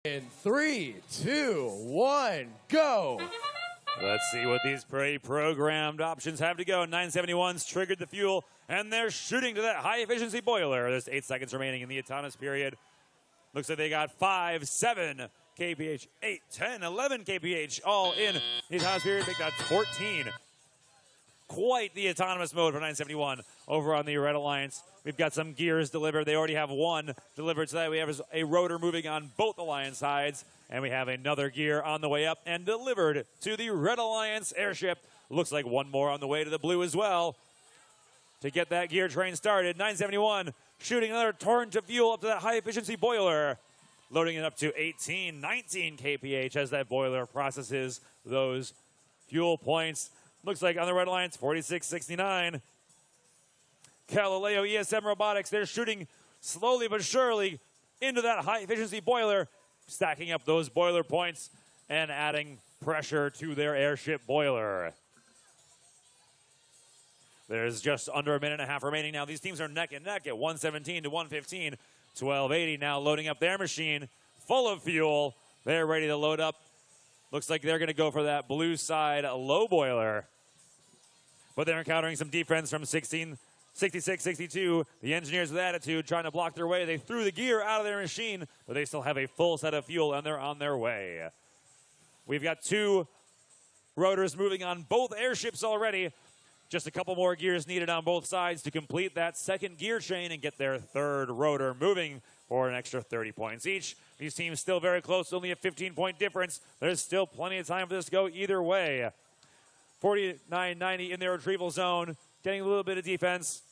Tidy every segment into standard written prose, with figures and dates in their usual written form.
In 3, 2, 1, go! Let's see what these pre-programmed options have to go. 971's triggered the fuel, and they're shooting to that high-efficiency boiler. There's 8 seconds remaining in the autonomous period. Looks like they got 5, 7 kph, 8, 10, 11 kph, all in the autonomous period. They got 14. Quite the autonomous mode for 971 over on the Red Alliance. We've got some gears delivered. They already have one delivered, so that we have a rotor moving on both Alliance sides, and we have another gear on the way up and delivered to the Red Alliance airship. Looks like one more on the way to the blue as well to get that gear train started. 971 shooting another torrent of fuel up to that high-efficiency boiler, loading it up to 18, 19 kph as that boiler processes those fuel points. Looks like on the Red Alliance, 4669. Galileo ESM Robotics, they're shooting slowly but surely into that high-efficiency boiler, stacking up those boiler points and adding pressure to their airship boiler. There's just under a minute and a half remaining now. These teams are neck and neck at 117 to 115. 1280 now loading up their machine full of fuel. They're ready to load up. Looks like they're going to go for that blue side low boiler. But they're encountering some defense from 66-62. The engineers with attitude trying to block their way. They threw the gear out of their machine, but they still have a full set of fuel, and they're on their way. We've got 2 rotors moving on both airships already. Just a couple more gears needed on both sides to complete that second gear chain and get their third rotor moving for an extra 30 points each. These teams still very close, only a 15-point difference. There's still plenty of time for this to go either way. 4990 in their retrieval zone, getting a little bit of defense.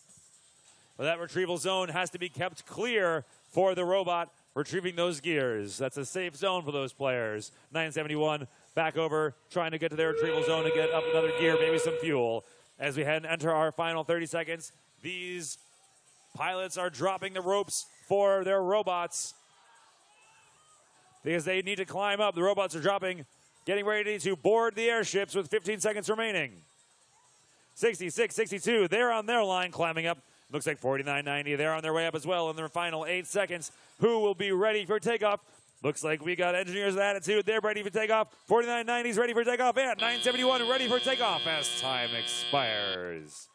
But that retrieval zone has to be kept clear for the robot retrieving those gears. That's a safe zone for those players. 971 back over, trying to get to their retrieval zone to get up another gear, maybe some fuel. As we head and enter our final 30 seconds, these pilots are dropping the ropes for their robots because they need to climb up. The robots are dropping, getting ready to board the airships with 15 seconds remaining. 66-62, they're on their line climbing up. Looks like 4990, they're on their way up as well in their final 8 seconds. Who will be ready for takeoff? Looks like we got engineers with attitude. They're ready for takeoff. 4990's ready for takeoff, and 971 ready for takeoff as time expires.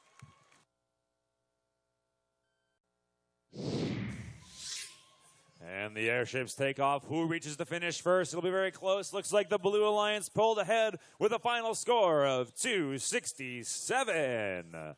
And the airships take off. Who reaches the finish first? It'll be very close. Looks like the Blue Alliance pulled ahead with a final score of 267.